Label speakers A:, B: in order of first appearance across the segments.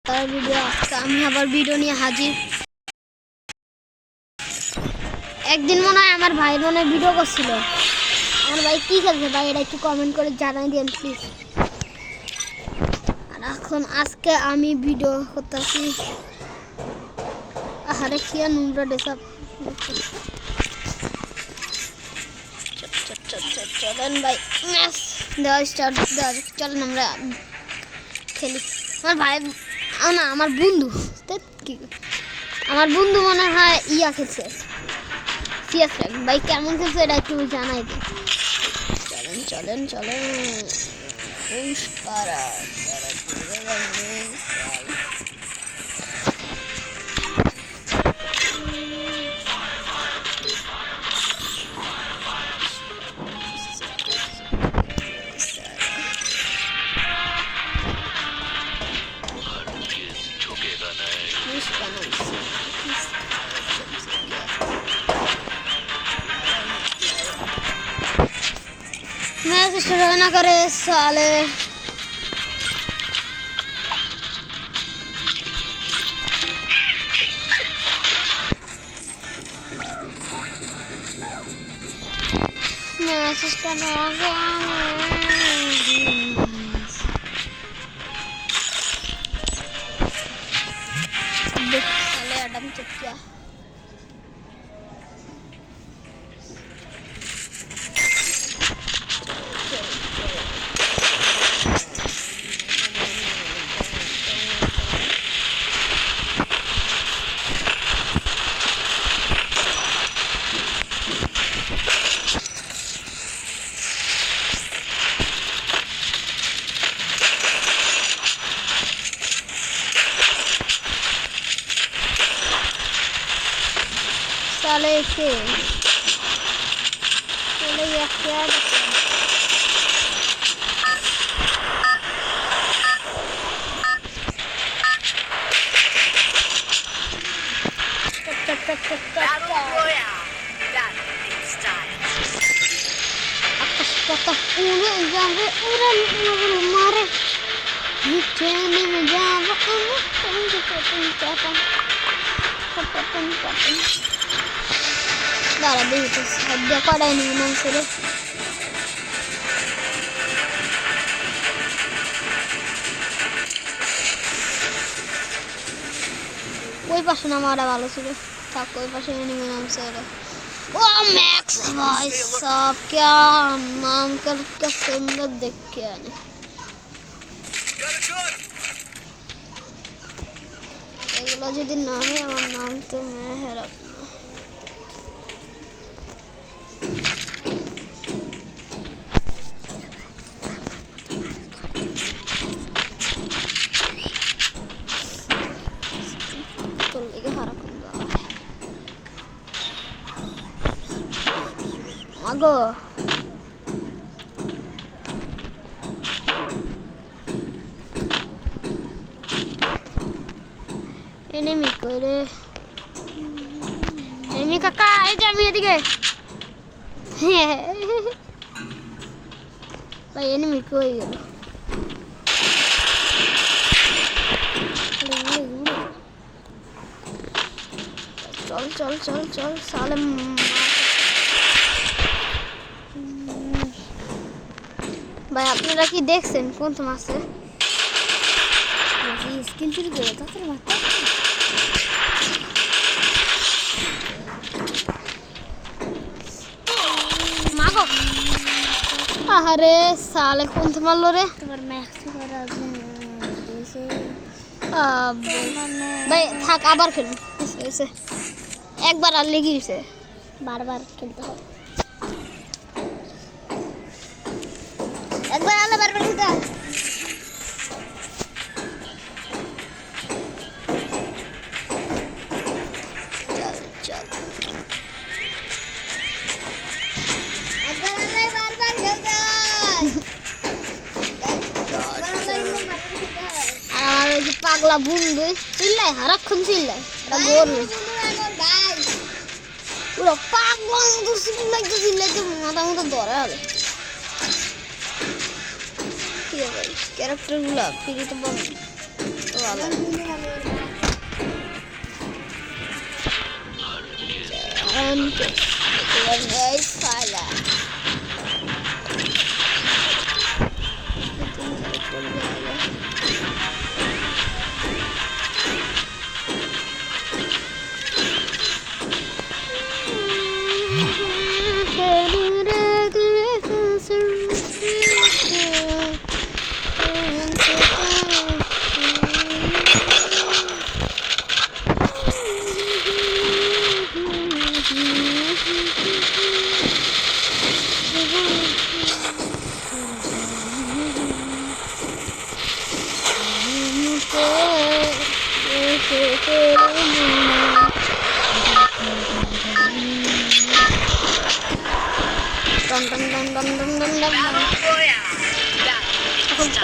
A: Video আজকে আমি আবার ভিডিও নিয়ে হাজির। একদিন মনে হয় আমার ভাই ভিডিও করছিল। আমার ভাই কি খেলছে ভাই এটা একটু কমেন্ট করে জানাই দিন প্লিজ। আর এখন আজকে আমি ভিডিও করতেছি। আরে কি নোংরা ডেসাপ। চলেন ভাই ম্যাচ দেওয়া স্টার্ট দেওয়া চলেন আমরা খেলি। আমার ভাই না আমার বন্ধু কি আমার বন্ধু মনে হয় ইয়া খেলছে সিএস ভাই কেমন খেলছে এটা একটু জানাই দিই। চলেন চলেন চলেন मैच स्टार्ट ना करे साले। मैच स्टार्ट हो गया साले अडम चुकिया साले के चले ये क्या मारे दारा देखो सद्या पड़ा नहीं मन से कोई पास ना मारा वालों से था कोई पास नहीं नाम से ओ मैक्स भाई साहब क्या नाम कर क्या सुंदर देख के आने এগুলো যদি নামে আমার নাম তো মেহেরাব আগো এনিমি করে এনিমি কাকা এই যে আমি এদিকে ভাই এনিমি কই গেল চল চল চল চল সালে ভাই আপনারা কি দেখছেন কোন তো মাছে স্কিল চুরি করে তাড়াতাড়ি মারতে মাগো আরে সালে কোন তো মারলো রে তোমার ম্যাক্স করা আছে ভাই থাক আবার খেলুন একবার আর লেগে গেছে বারবার খেলতে হবে একবার আলো বারবার খেলতে হবে পাগলা বন্ধু চিল্লাই হারাক্ষণ চিল্লাই এটা গরু পুরো পাগলা মতো চিল্লাইতে চিল্লাইতে মাথা মতো ধরে হবে কি ক্যারেক্টার গুলা ফিরিতে বল তো ভালো guys pala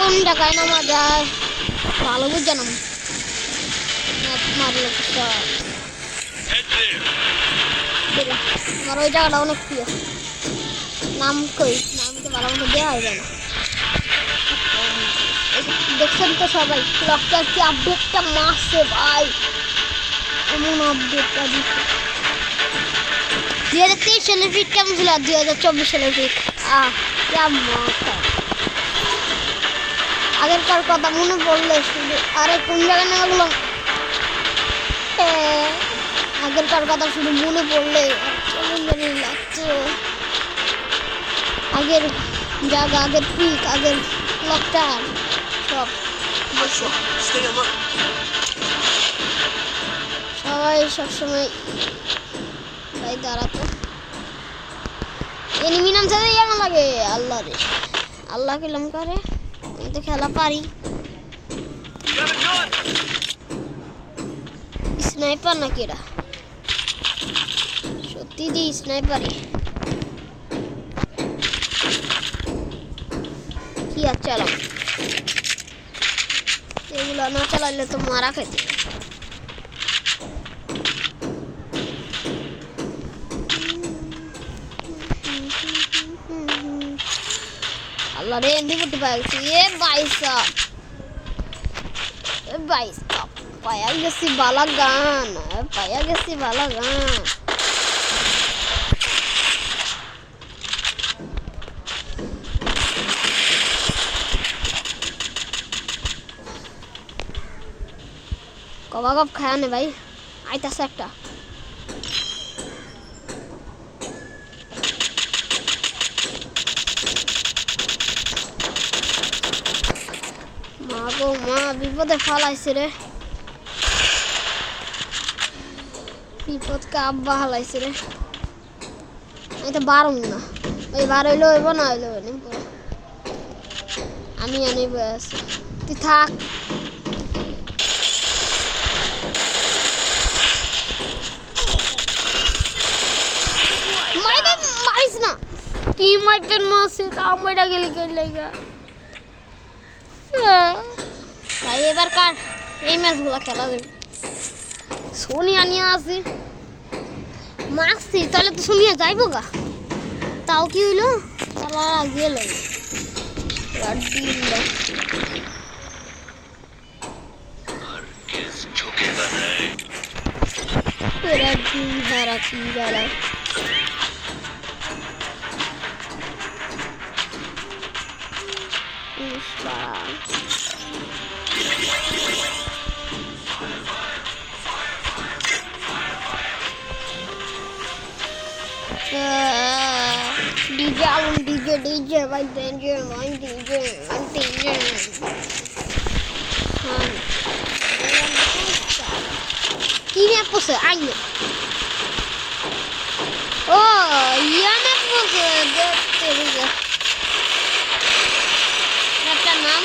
A: কোন জায়গায় নামা যায় ভালো বুঝে নাম মারলে আমার ওই জায়গাটা অনেক প্রিয় নাম কই নাম তো ভালো মতো দেওয়া হয় না দেখছেন তো সবাই ক্লকটার কি আপডেটটা মারছে ভাই এমন আপডেটটা দিচ্ছে 2023 সালের ফিট কেমন ছিল আর 2024 সালের ফিট কেমন আগেরকার কথা মনে পড়লে শুধু আরে কোন জায়গায় না গেল আগেরকার কথা শুধু মনে পড়লে কেমন জানি লাগতো আগের জায়গা আগের পিক আগের লকটার সব সবাই সবসময় ভাই দাঁড়াতো এনিমি নাম সাথে কেমন লাগে আল্লাহ রে আল্লাহ কিলাম করে আমি তো খেলা পারি স্নাইপার নাকি এরা সত্যি দি স্নাইপারই কি আর চালাম এগুলো না চালাইলে তো মারা খেতে আল্লাহ রে এমনি করতে পারছি বাইসা পায়া গেছি বালা গান কবা কব খায় না ভাই আইতাছে একটা মা গো মা বিপদে ফালাইছে রে বিপদকে আব্বা হালাইছে রে আমি তো বারম না ওই বার হইলো হইব না হইলো আমি আনি আছি তুই থাক মারিস না কি মারতেন মাসে কামড়া গেলে গেলে ভাই এবার কার এই ম্যাচগুলো খেলা যাবে সোনিয়া নিয়ে আসি মারছি তাহলে তো সোনিয়া যাইবো গা তাও কি হইলো তাহলে গেল DJ vai danger one DJ কি me puse ayo oh ya me puse দেখতে দিকে একটা নাম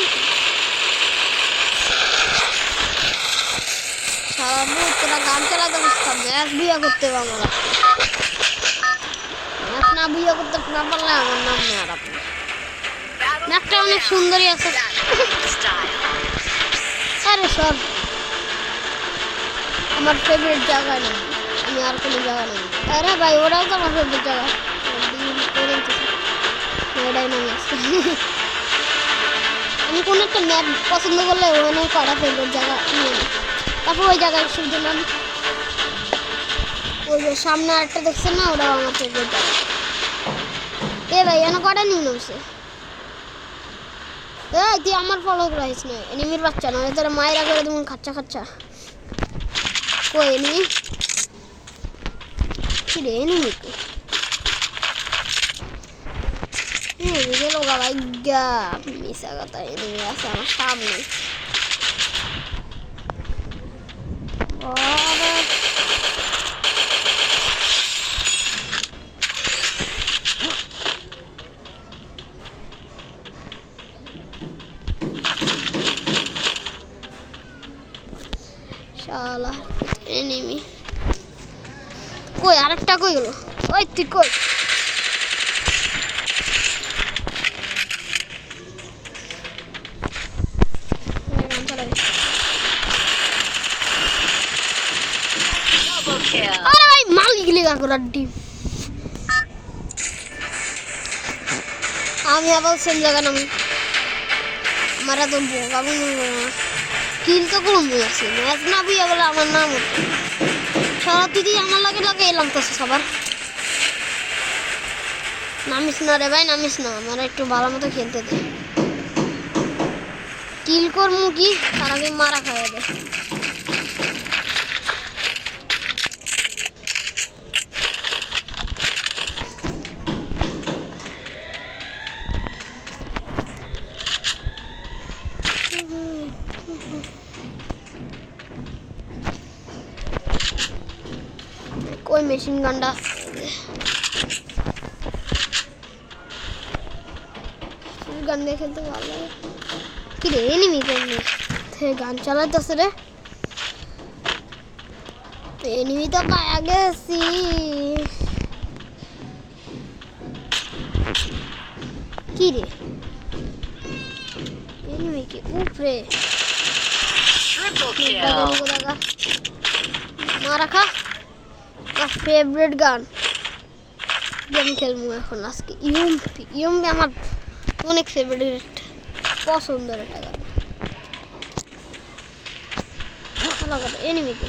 A: সারা তোরা গান চালাতে বুঝতাম ম্যাচ বিয়ে করতে আমরা না বিয়ে করতে না পারলে আমার নাম নেওয়ার আপনি ম্যাপটা অনেক সুন্দরই আছে আরে সব আমার ফেভারিট জায়গা নেই আমি আর কোনো জায়গা নেই আরে ভাই ওরাও তো আমার ফেভারিট জায়গা ওটাই নামে আসছে আমি কোনো একটা ম্যাপ পছন্দ করলে ওখানে করা ফেভারিট জায়গা নিয়ে নিই, তারপর ওই জায়গায় শুধু নাম ওই যে সামনে আরেকটা দেখছেন না, ওটাও আমার ফেভারিট জায়গা। এ ভাই এখানে কটা নিয়ে নামছে? এই তুই আমার ফলো করাইস না, এনিমির বাচ্চা না, তোরা মায়েরা করে তুমি খাচ্চা খাচ্চা। কই এনিমি? কি রে এনিমি? গেল ভাই গা, মিশা কথা, এনিমি আছে আমার সামনে। শালা এনিমি কই? আরেকটা কই গেল? ওই তুই কই? আরে ভাই মালি গিলি কাকুরার ডিম। আমি আবার সেম জায়গা নামি, আমার তো বোকা কিল তো কোনো আছে ম্যাচ না বুঝে বলে আমার নাম হতো সারা দিদি আমার লাগে লাগে এলাম তো সবার। নামিস না রে ভাই, নামিস না, আমার একটু ভালো মতো খেলতে দে। কিল করমু কি তার আগে মারা খাওয়া দে। কই মেশিন গানটা? গান দিয়ে খেলতে ভালো লাগে। কি রে এনিমি কেমনি গান চালাইতেছে রে? এনিমি তো পায়া গেছি। কি রে এনিমি কি উপরে? মারা খা। ফেভারিট গান গেম খেলবো এখন আজকে। ইউএমপি, ইউএমপি আমার অনেক ফেভারিট পছন্দের একটা গান। ভালো কথা। এনিমিকে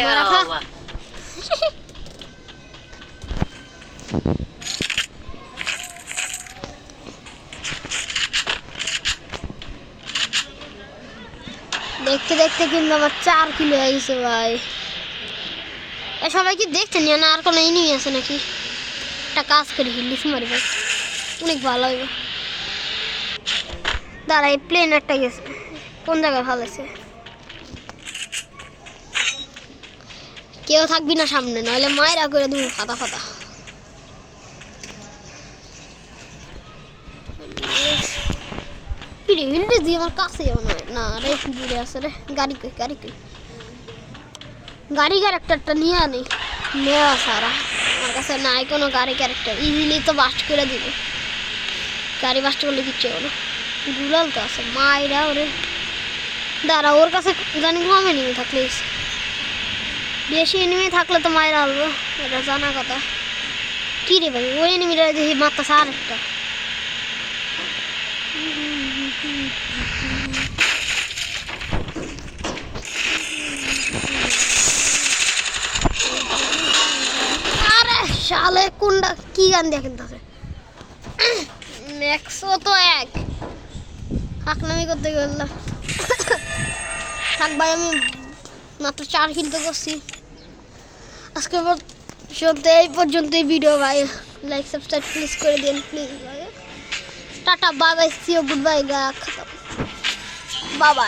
A: মারা খা। দেখতে দেখতে কিন্তু আমার 4 কিলো হয়ে গেছে ভাই। এ সবাই কি দেখছেন না? আর কোনো এনিমি আছে নাকি? একটা কাজ করি, হিলিস মারি ভাই, অনেক ভালো হবে। দাঁড়া এই প্লেন একটা গেছে, কোন জায়গায় ভালো আছে? কেউ থাকবি না সামনে, নইলে মায়েরা করে দেবো ফাতা ফাতা। আমার কাছে না রে, দূরে আছে রে। গাড়ি কই? গাড়ি কই? গাড়ি ক্যারেক্টারটা নিয়ে আনি, নেওয়া সারা আমার কাছে নাই কোনো গাড়ি ক্যারেক্টার। ইজিলি তো বাস্ট করে দিবে, গাড়ি বাস্ট করলে কিচ্ছু হবে না। দুলাল তো আছে মায়েরা ওরে। দাঁড়া ওর কাছে জানি কম এনিমি থাকলে, বেশি এনিমি থাকলে তো মায়েরা আসবো, এটা জানা কথা। কি রে ভাই ওই এনিমিটা দেখি মারতেছে আরেকটা। আরে শালে কোনটা কি গান দিয়ে খেলতেছে? ম্যাক্সও তো এক হাকনামি করতে গেলাম। থাক ভাই আমি মাত্র 4 কিনতে করছি আজকে। এই পর্যন্তই ভিডিও ভাই। লাইক সাবস্ক্রাইব প্লিজ করে দিন প্লিজ ভাই। Tata bye bye, see you, goodbye, গা খতম, বাই বাই।